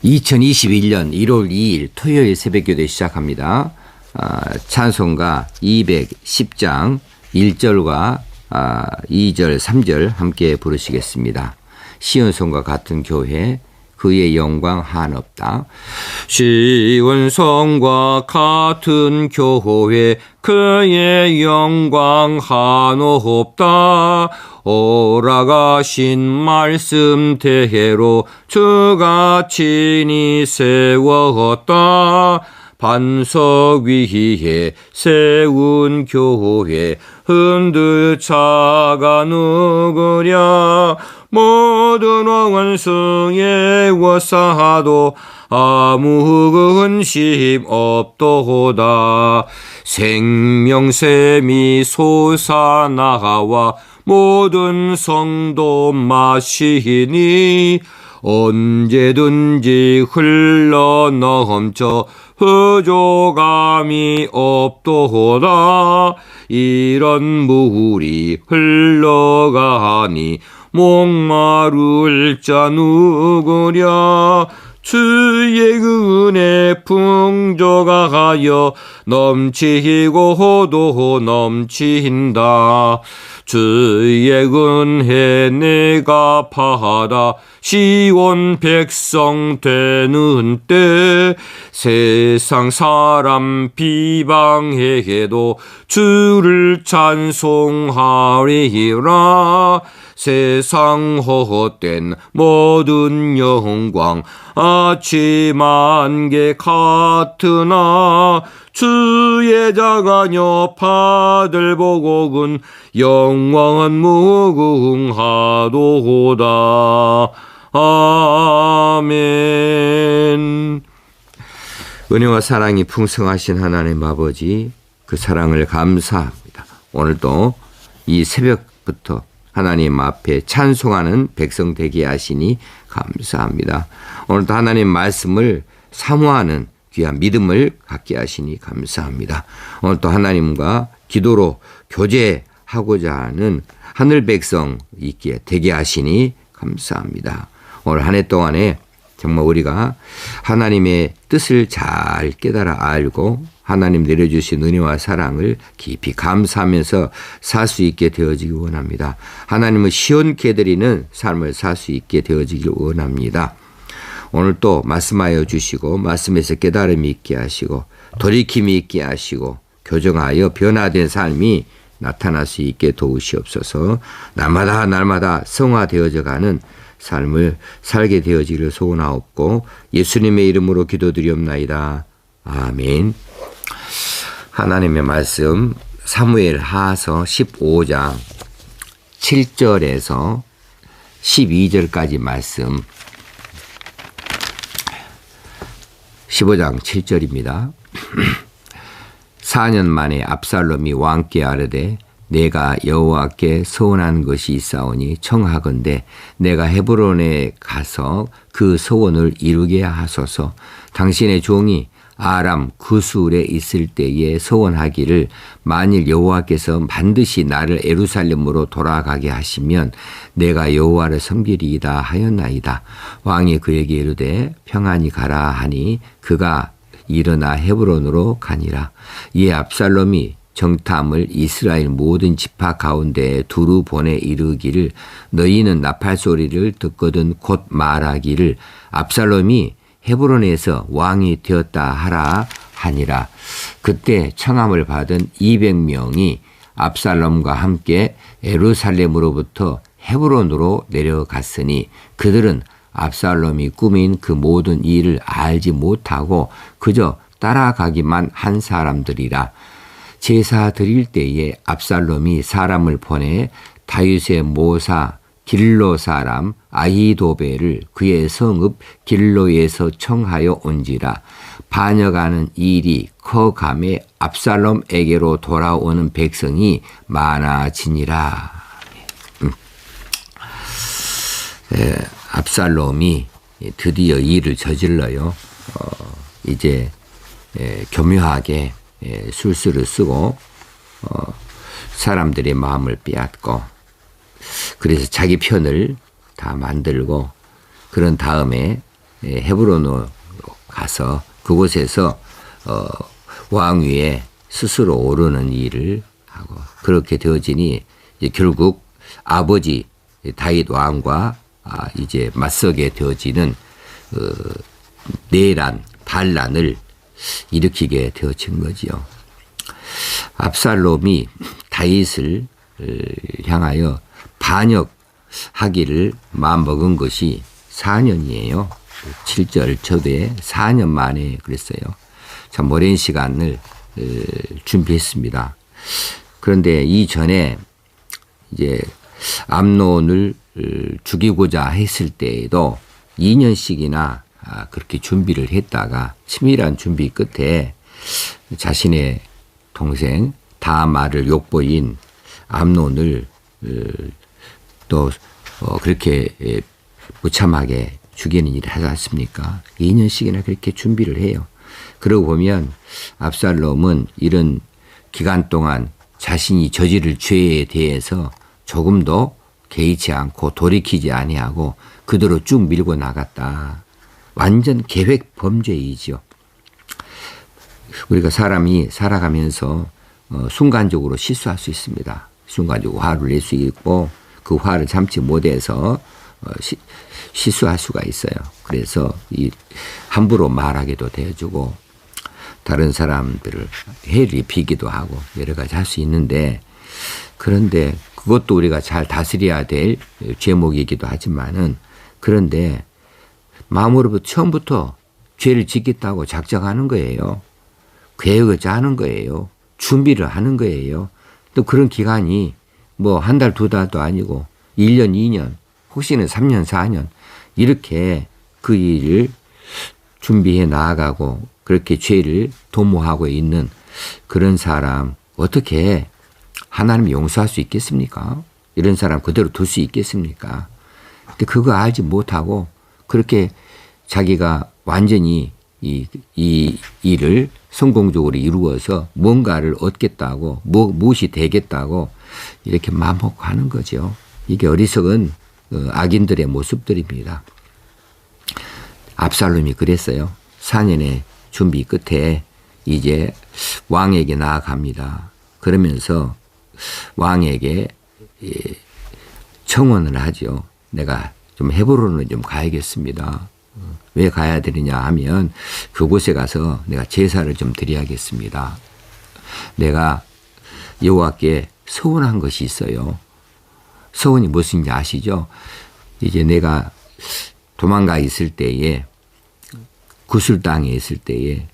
2021년 1월 2일 토요일 새벽기도 시작합니다. 찬송가 210장 1절과 2절, 3절 함께 부르시겠습니다. 시온성과 같은 교회, 그의 영광 한없다. 시온성과 같은 교회, 그의 영광 한없다. 오라가신 말씀대로 주가 친히 세웠다. 반석 위에 세운 교회, 흔들 자가 누구랴. 모든 원수의 워사도 아무 근심 없도다. 생명샘이 솟아나와 모든 성도 마시니 언제든지 흘러넘쳐 흡족함이 없도다. 이런 물이 흘러가니 목마를 자 누구랴. 주의 은혜 풍족하여 넘치고도 넘친다. 주의 은혜 내가 받아 시온 백성 되는 때 세상 사람 비방해도 주를 찬송하리라. 세상 헛된 모든 영광 아침 안개 같으나 주의 자가녀 파들 보고군 영원한 무궁하도다. 아멘. 은혜와 사랑이 풍성하신 하나님 아버지, 그 사랑을 감사합니다. 오늘도 이 새벽부터 하나님 앞에 찬송하는 백성 되게 하시니 감사합니다. 오늘도 하나님 말씀을 사모하는 귀한 믿음을 갖게 하시니 감사합니다. 오늘도 하나님과 기도로 교제하고자 하는 하늘 백성 있게 되게 하시니 감사합니다. 오늘 한 해 동안에 정말 우리가 하나님의 뜻을 잘 깨달아 알고 하나님 내려주신 은혜와 사랑을 깊이 감사하면서 살 수 있게 되어지기 원합니다. 하나님을 시원케 드리는 삶을 살 수 있게 되어지길 원합니다. 오늘 또 말씀하여 주시고 말씀에서 깨달음이 있게 하시고 돌이킴이 있게 하시고 교정하여 변화된 삶이 나타날 수 있게 도우시옵소서. 날마다 성화되어져 가는 삶을 살게 되어지기를 소원하옵고 예수님의 이름으로 기도드리옵나이다. 아멘. 하나님의 말씀 사무엘 하서 15장 7절에서 12절까지 말씀 15장 7절입니다. 4년 만에 압살롬이 왕께 아뢰되 내가 여호와께 서원한 것이 있사오니 청하건대 내가 헤브론에 가서 그 서원을 이루게 하소서. 당신의 종이 아람 구술에 있을 때에 서원하기를 만일 여호와께서 반드시 나를 예루살렘으로 돌아가게 하시면 내가 여호와를 섬기리이다 하였나이다. 왕이 그에게 이르되 평안히 가라 하니 그가 일어나 헤브론으로 가니라. 이에 압살롬이 정탐을 이스라엘 모든 지파 가운데 두루 보내 이르기를 너희는 나팔 소리를 듣거든 곧 말하기를 압살롬이 헤브론에서 왕이 되었다 하라 하니라. 그때 청함을 받은 200명이 압살롬과 함께 예루살렘으로부터 헤브론으로 내려갔으니 그들은 압살롬이 꾸민 그 모든 일을 알지 못하고 그저 따라가기만 한 사람들이라. 제사 드릴 때에 압살롬이 사람을 보내 다윗의 모사 길로 사람 아히도벨을 그의 성읍 길로에서 청하여 온지라. 반역하는 일이 커감에 압살롬에게로 돌아오는 백성이 많아지니라. 압살롬이 드디어 일을 저질러요. 이제 교묘하게 술수를 쓰고 사람들의 마음을 빼앗고 그래서 자기 편을 다 만들고 그런 다음에 헤브론으로 가서 그곳에서 왕위에 스스로 오르는 일을 하고 그렇게 되어지니 이제 결국 아버지 다윗 왕과 이제 맞서게 되어지는 내란 반란을 일으키게 되어진 거지요. 압살롬이 다윗을 향하여 반역하기를 마음먹은 것이 4년이에요. 7절 초대에 4년 만에 그랬어요. 참 오랜 시간을 준비했습니다. 그런데 이전에 이제 암논을 죽이고자 했을 때에도 2년씩이나 그렇게 준비를 했다가 치밀한 준비 끝에 자신의 동생 다말을 욕보인 암논을 또 그렇게 무참하게 죽이는 일을 하지 않습니까? 2년씩이나 그렇게 준비를 해요. 그러고 보면 압살롬은 이런 기간 동안 자신이 저지를 죄에 대해서 조금도 개의치 않고 돌이키지 아니하고 그대로 쭉 밀고 나갔다. 완전 계획 범죄이지요. 우리가 사람이 살아가면서 순간적으로 실수할 수 있습니다. 순간적으로 화를 낼 수 있고 그 화를 참지 못해서 실수할 수가 있어요. 그래서 함부로 말하게도 되어주고 다른 사람들을 해를 입히기도 하고 여러 가지 할 수 있는데 그런데 그것도 우리가 잘 다스려야 될 죄목이기도 하지만은 그런데 마음으로부터 처음부터 죄를 짓겠다고 작정하는 거예요. 계획을 짜는 거예요. 준비를 하는 거예요. 또 그런 기간이 뭐 한 달, 두 달도 아니고 1년, 2년, 혹시는 3년, 4년 이렇게 그 일을 준비해 나아가고 그렇게 죄를 도모하고 있는 그런 사람 어떻게 하나님이 용서할 수 있겠습니까? 이런 사람 그대로 둘 수 있겠습니까? 근데 그거 알지 못하고 그렇게 자기가 완전히 이 일을 성공적으로 이루어서 뭔가를 얻겠다고 무엇이 되겠다고 이렇게 마음먹고 하는 거죠. 이게 어리석은 악인들의 모습들입니다. 압살롬이 그랬어요. 4년의 준비 끝에 이제 왕에게 나아갑니다. 그러면서 왕에게 청원을 하죠. 내가 좀 헤브론을 좀 가야겠습니다. 왜 가야 되느냐 하면 그곳에 가서 내가 제사를 좀 드려야겠습니다. 내가 여호와께 서원한 것이 있어요. 서원이 무엇인지 아시죠? 이제 내가 도망가 있을 때에 구슬 땅에 있을 때에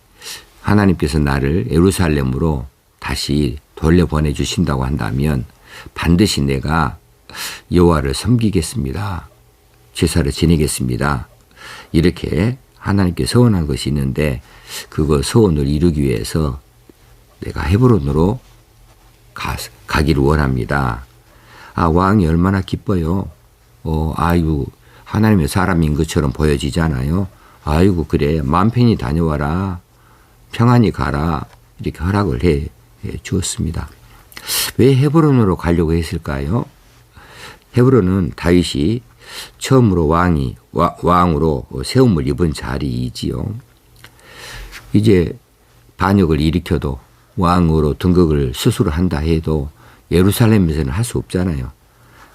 하나님께서 나를 예루살렘으로 다시 돌려보내 주신다고 한다면 반드시 내가 여호와를 섬기겠습니다. 제사를 지내겠습니다. 이렇게 하나님께 서원한 것이 있는데 그거 서원을 이루기 위해서 내가 헤브론으로 가기를 원합니다. 왕이 얼마나 기뻐요. 아이고 하나님의 사람인 것처럼 보여지잖아요. 아이고 그래 마음 편히 다녀와라. 평안히 가라. 이렇게 허락을 해 주었습니다. 왜 헤브론으로 가려고 했을까요? 헤브론은 다윗이 처음으로 왕으로 세움을 입은 자리이지요. 이제 반역을 일으켜도 왕으로 등극을 스스로 한다 해도 예루살렘에서는 할 수 없잖아요.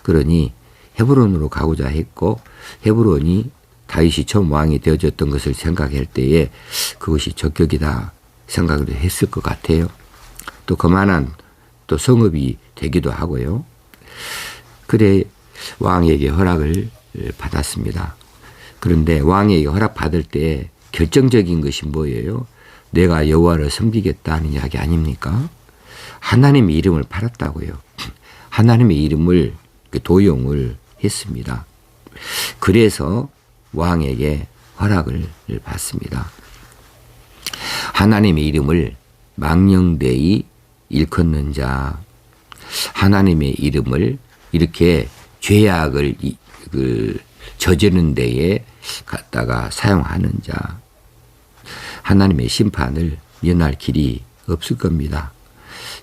그러니 헤브론으로 가고자 했고 헤브론이 다윗이 처음 왕이 되어졌던 것을 생각할 때에 그것이 적격이다 생각을 했을 것 같아요. 또 그만한 또 성읍이 되기도 하고요. 그래 왕에게 허락을 받았습니다. 그런데 왕에게 허락받을 때 결정적인 것이 뭐예요? 내가 여호와를 섬기겠다는 이야기 아닙니까? 하나님의 이름을 팔았다고요. 하나님의 이름을 도용을 했습니다. 그래서 왕에게 허락을 받습니다. 하나님의 이름을 망령되이 일컫는 자, 하나님의 이름을 이렇게 죄악을 저지르는 데에 갖다가 사용하는 자, 하나님의 심판을 면할 길이 없을 겁니다.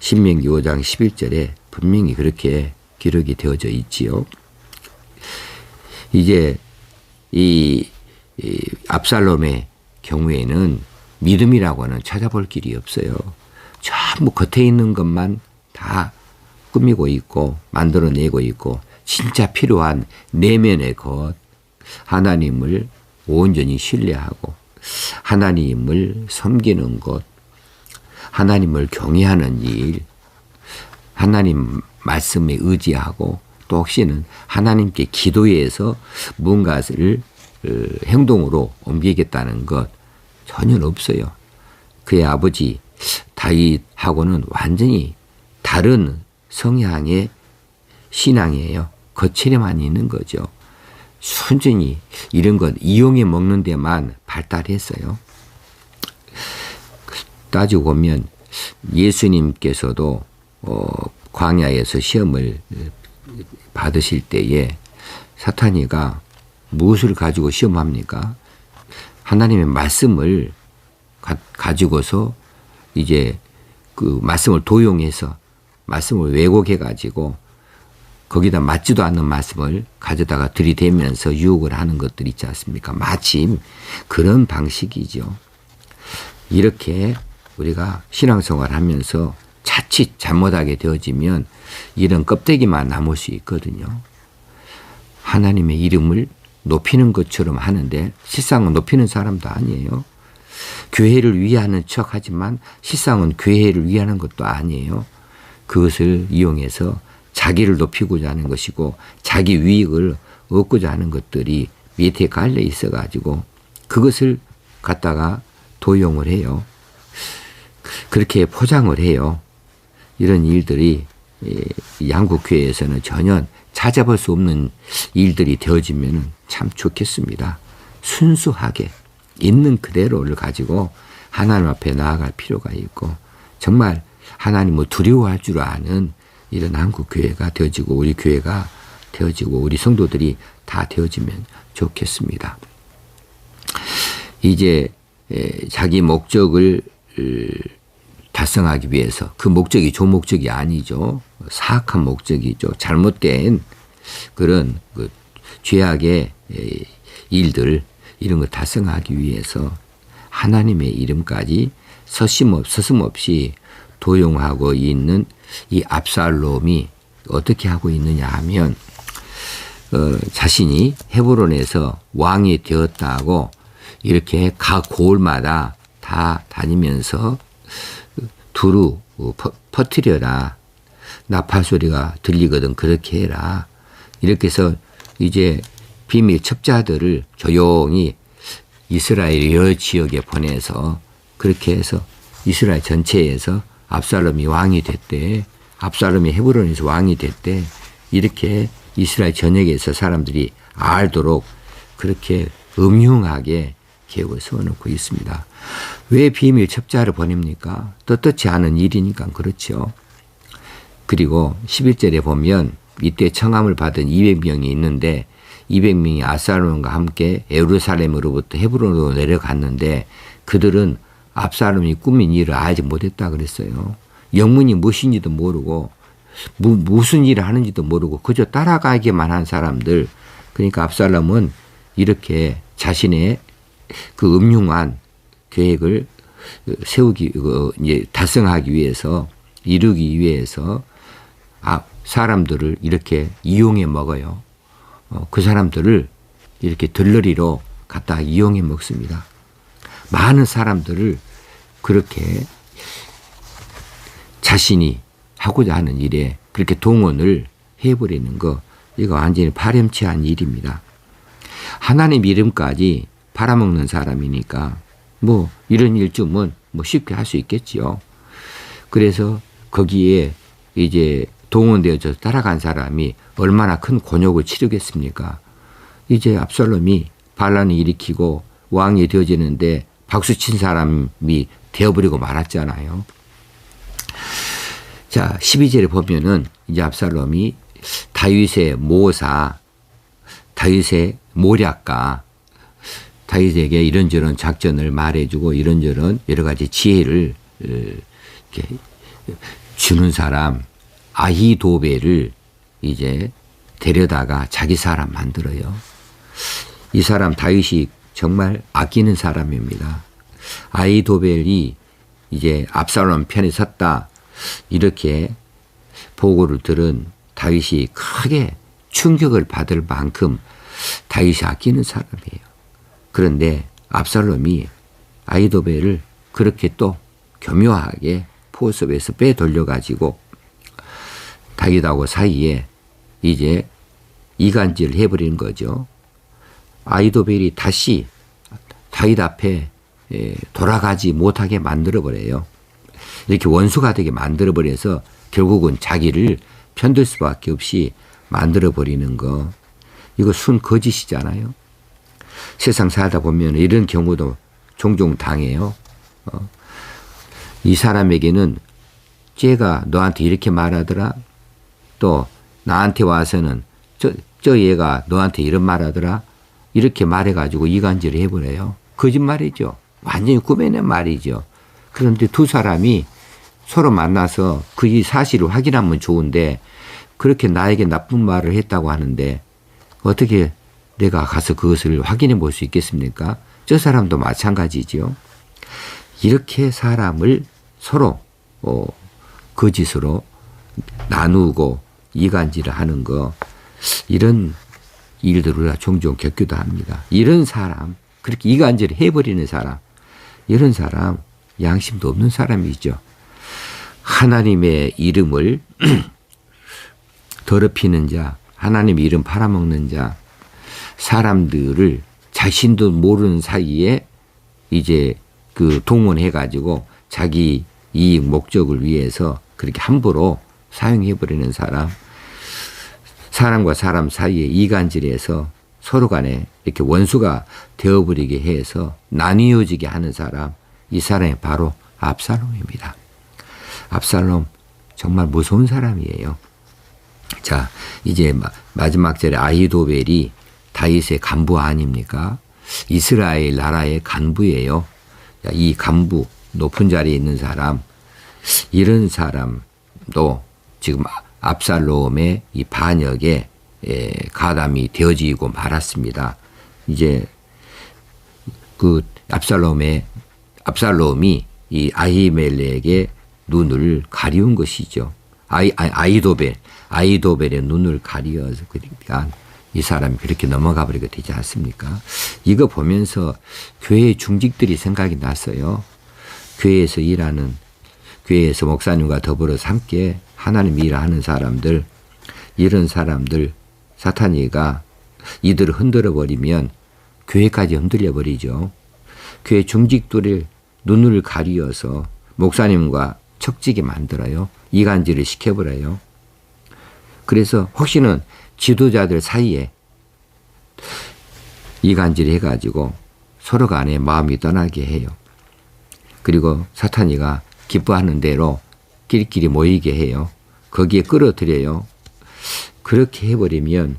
신명기 5장 11절에 분명히 그렇게 기록이 되어져 있지요. 이제 이 이 압살롬의 경우에는 믿음이라고는 찾아볼 길이 없어요. 전부 겉에 있는 것만 다 꾸미고 있고 만들어내고 있고 진짜 필요한 내면의 것, 하나님을 온전히 신뢰하고 하나님을 섬기는 것, 하나님을 경외하는 일, 하나님 말씀에 의지하고 또 혹시는 하나님께 기도해서 무언가를 행동으로 옮기겠다는 것 전혀 없어요. 그의 아버지 다윗하고는 완전히 다른 성향의 신앙이에요. 거칠에만 있는 거죠. 순전히 이런 것 이용해 먹는 데만 발달했어요. 따지고 보면 예수님께서도 광야에서 시험을 받으실 때에 사탄이가 무엇을 가지고 시험합니까? 하나님의 말씀을 가지고서 이제 그 말씀을 도용해서 말씀을 왜곡해 가지고 거기다 맞지도 않는 말씀을 가져다가 들이대면서 유혹을 하는 것들 있지 않습니까? 마침 그런 방식이죠. 이렇게 우리가 신앙생활 하면서 자칫 잘못하게 되어지면 이런 껍데기만 남을 수 있거든요. 하나님의 이름을 높이는 것처럼 하는데 실상은 높이는 사람도 아니에요. 교회를 위하는 척하지만 실상은 교회를 위하는 것도 아니에요. 그것을 이용해서 자기를 높이고자 하는 것이고 자기 유익을 얻고자 하는 것들이 밑에 깔려 있어가지고 그것을 갖다가 도용을 해요. 그렇게 포장을 해요. 이런 일들이 양국교회에서는 전혀 찾아볼 수 없는 일들이 되어지면 참 좋겠습니다. 순수하게 있는 그대로를 가지고 하나님 앞에 나아갈 필요가 있고 정말 하나님을 두려워할 줄 아는 이런 한국교회가 되어지고 우리 교회가 되어지고 우리 성도들이 다 되어지면 좋겠습니다. 이제 자기 목적을 달성하기 위해서 그 목적이 좋은 목적이 아니죠. 사악한 목적이죠. 잘못된 그런 그 죄악의 일들 이런 걸 달성하기 위해서 하나님의 이름까지 서슴없이 도용하고 있는 이 압살롬이 어떻게 하고 있느냐 하면 자신이 헤브론에서 왕이 되었다고 이렇게 각 고을마다 다 다니면서 두루 퍼뜨려라. 나팔 소리가 들리거든 그렇게 해라. 이렇게 해서 이제 비밀 첩자들을 조용히 이스라엘 여러 지역에 보내서 그렇게 해서 이스라엘 전체에서 압살롬이 왕이 됐대. 압살롬이 헤브론에서 왕이 됐대. 이렇게 이스라엘 전역에서 사람들이 알도록 그렇게 음흉하게 계획을 세워놓고 있습니다. 왜 비밀 첩자를 보냅니까? 떳떳지 않은 일이니까 그렇죠. 그리고 11절에 보면 이때 청함을 받은 200명이 있는데 200명이 압살롬과 함께 예루살렘으로부터 헤브론으로 내려갔는데 그들은 압살롬이 꾸민 일을 알지 못했다 그랬어요. 영문이 무엇인지도 모르고 무슨 일을 하는지도 모르고 그저 따라가기만 한 사람들. 그러니까 압살롬은 이렇게 자신의 그 음흉한 계획을 세우기 이제 달성하기 위해서 이루기 위해서 사람들을 이렇게 이용해 먹어요. 그 사람들을 이렇게 들러리로 갖다 이용해 먹습니다. 많은 사람들을 그렇게 자신이 하고자 하는 일에 그렇게 동원을 해버리는 거 이거 완전히 파렴치한 일입니다. 하나님 이름까지 팔아먹는 사람이니까 뭐 이런 일쯤은 뭐 쉽게 할 수 있겠지요. 그래서 거기에 이제 동원되어서 따라간 사람이 얼마나 큰 곤욕을 치르겠습니까? 이제 압살롬이 반란을 일으키고 왕이 되어지는데 박수친 사람이 되어버리고 말았잖아요. 자, 12절에 보면은 이제 압살롬이 다윗의 모사, 다윗의 모략가, 다윗에게 이런저런 작전을 말해주고 이런저런 여러 가지 지혜를 이렇게 주는 사람 아히도벨을 이제 데려다가 자기 사람 만들어요. 이 사람 다윗이 정말 아끼는 사람입니다. 아히도벨이 이제 압살롬 편에 섰다 이렇게 보고를 들은 다윗이 크게 충격을 받을 만큼 다윗이 아끼는 사람이에요. 그런데 압살롬이 아히도벨을 그렇게 또 교묘하게 포섭에서 빼돌려가지고 다윗하고 사이에 이제 이간질을 해버린 거죠. 아히도벨이 다시 다윗 앞에 돌아가지 못하게 만들어버려요. 이렇게 원수가 되게 만들어버려서 결국은 자기를 편들 수밖에 없이 만들어버리는 거. 이거 순 거짓이잖아요. 세상 살다 보면 이런 경우도 종종 당해요. 이 사람에게는 쟤가 너한테 이렇게 말하더라. 또 나한테 와서는 저 얘가 너한테 이런 말하더라. 이렇게 말해가지고 이간질을 해버려요. 거짓말이죠. 완전히 꾸며낸 말이죠. 그런데 두 사람이 서로 만나서 그 이 사실을 확인하면 좋은데 그렇게 나에게 나쁜 말을 했다고 하는데 어떻게 내가 가서 그것을 확인해 볼 수 있겠습니까? 저 사람도 마찬가지죠. 이렇게 사람을 서로 거짓으로 나누고 이간질을 하는 거 이런 일들을 우리가 종종 겪기도 합니다. 이런 사람 그렇게 이간질을 해버리는 사람 이런 사람 양심도 없는 사람이죠. 하나님의 이름을 더럽히는 자 하나님의 이름 팔아먹는 자 사람들을 자신도 모르는 사이에 이제 그 동원해가지고 자기 이익 목적을 위해서 그렇게 함부로 사용해버리는 사람 사람과 사람 사이에 이간질해서 서로 간에 이렇게 원수가 되어버리게 해서 나뉘어지게 하는 사람 이 사람이 바로 압살롬입니다. 압살롬 정말 무서운 사람이에요. 자 이제 마지막 절에 아히도벨이 다윗의 간부 아닙니까? 이스라엘 나라의 간부예요. 이 간부 높은 자리에 있는 사람 이런 사람도 지금 압살롬의 이 반역에 가담이 되어지고 말았습니다. 이제 그 압살롬이 이 아히멜렉의 눈을 가리운 것이죠. 아히도벨의 눈을 가리어서 그러니까 이 사람이 그렇게 넘어가 버리게 되지 않습니까? 이거 보면서 교회 중직들이 생각이 났어요. 교회에서 일하는 교회에서 목사님과 더불어서 함께 하나님 일을 하는 사람들 이런 사람들 사탄이가 이들을 흔들어 버리면 교회까지 흔들려 버리죠. 교회 중직들을 눈을 가리어서 목사님과 척지게 만들어요. 이간질을 시켜버려요. 그래서 혹시는 지도자들 사이에 이간질 해가지고 서로 간에 마음이 떠나게 해요. 그리고 사탄이가 기뻐하는 대로 끼리끼리 모이게 해요. 거기에 끌어들여요. 그렇게 해버리면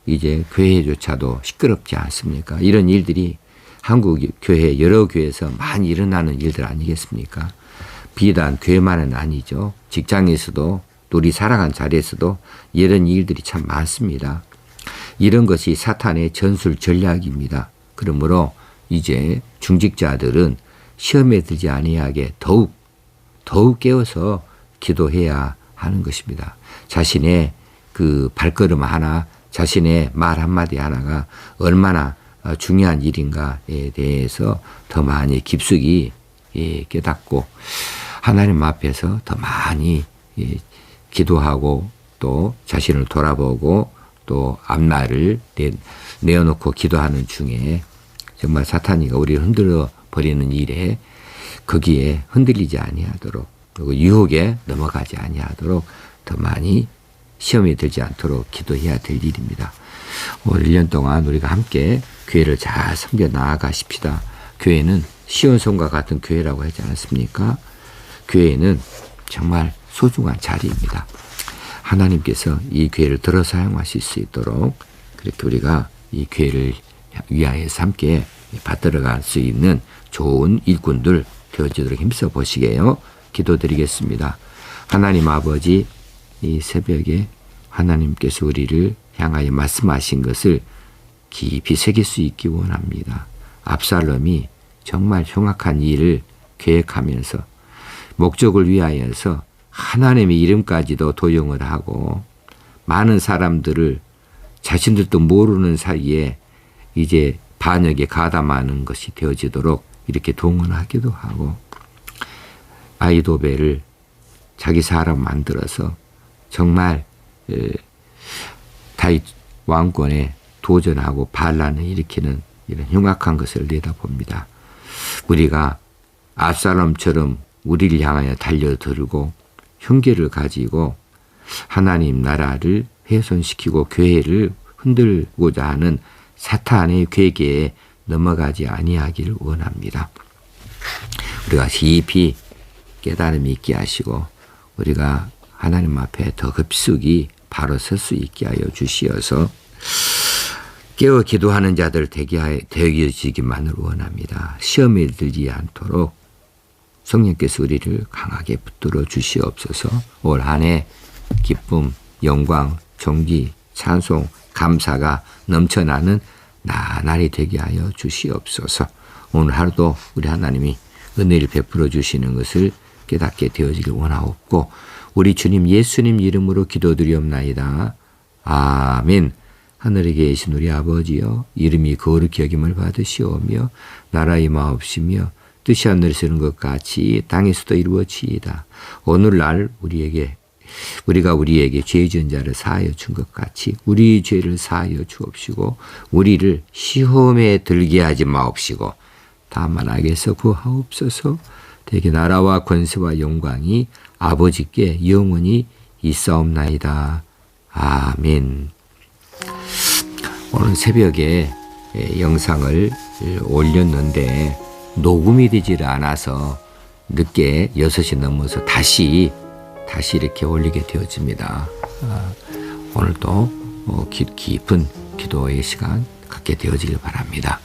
이제 교회조차도 시끄럽지 않습니까? 이런 일들이 한국 교회 여러 교회에서 많이 일어나는 일들 아니겠습니까? 비단 교회만은 아니죠. 직장에서도 우리 살아간 자리에서도 이런 일들이 참 많습니다. 이런 것이 사탄의 전술 전략입니다. 그러므로 이제 중직자들은 시험에 들지 아니하게 더욱 깨워서 기도해야 하는 것입니다. 자신의 그 발걸음 하나, 자신의 말 한마디 하나가 얼마나 중요한 일인가에 대해서 더 많이 깊숙이 깨닫고 하나님 앞에서 더 많이 기도하고 또 자신을 돌아보고 또 앞날을 내어놓고 기도하는 중에 정말 사탄이가 우리를 흔들어 버리는 일에 거기에 흔들리지 아니하도록 그리고 유혹에 넘어가지 아니하도록 더 많이 시험에 들지 않도록 기도해야 될 일입니다. 올 1년 동안 우리가 함께 교회를 잘 섬겨 나아가십시다. 교회는 시온성과 같은 교회라고 하지 않았습니까? 교회는 정말 소중한 자리입니다. 하나님께서 이 교회를 들어 사용하실 수 있도록 그렇게 우리가 이 교회를 위하여서 함께 받들어갈 수 있는 좋은 일꾼들 되어지도록 힘써 보시게요. 기도드리겠습니다. 하나님 아버지 이 새벽에 하나님께서 우리를 향하여 말씀하신 것을 깊이 새길 수 있기 원합니다. 압살롬이 정말 흉악한 일을 계획하면서 목적을 위하여서 하나님의 이름까지도 도용을 하고 많은 사람들을 자신들도 모르는 사이에 이제 반역에 가담하는 것이 되어지도록 이렇게 동원하기도 하고 아히도벨을 자기 사람 만들어서 정말 다윗 왕권에 도전하고 반란을 일으키는 이런 흉악한 것을 내다봅니다. 우리가 압살롬처럼 우리를 향하여 달려들고 흉계를 가지고 하나님 나라를 훼손시키고 교회를 흔들고자 하는 사탄의 괴계에 넘어가지 아니하기를 원합니다. 우리가 깊이 깨달음이 있게 하시고 우리가 하나님 앞에 더 급속히 바로 설 수 있게 하여 주시어서 깨어 기도하는 자들 되어지기만을 원합니다. 시험에 들지 않도록 성령께서 우리를 강하게 붙들어 주시옵소서. 올 한 해 기쁨, 영광, 존귀, 찬송, 감사가 넘쳐나는 나날이 되게 하여 주시옵소서. 오늘 하루도 우리 하나님이 은혜를 베풀어 주시는 것을 깨닫게 되어지길 원하옵고 우리 주님 예수님 이름으로 기도드리옵나이다. 아멘. 하늘에 계신 우리 아버지여, 이름이 거룩히 여김을 받으시오며 나라의 마옵시며 뜻이 하늘에서는 것 같이 땅에서도 이루어지이다. 오늘날 우리가 우리에게 죄 지은 자를 사하여 준 것 같이 우리 죄를 사하여 주옵시고 우리를 시험에 들게 하지 마옵시고 다만 악에서 구하옵소서. 대개 나라와 권세와 영광이 아버지께 영원히 있사옵나이다. 아멘. 오늘 새벽에 영상을 올렸는데 녹음이 되질 않아서 늦게 6시 넘어서 다시 이렇게 올리게 되어집니다. 오늘도 깊은 기도의 시간 갖게 되어지길 바랍니다.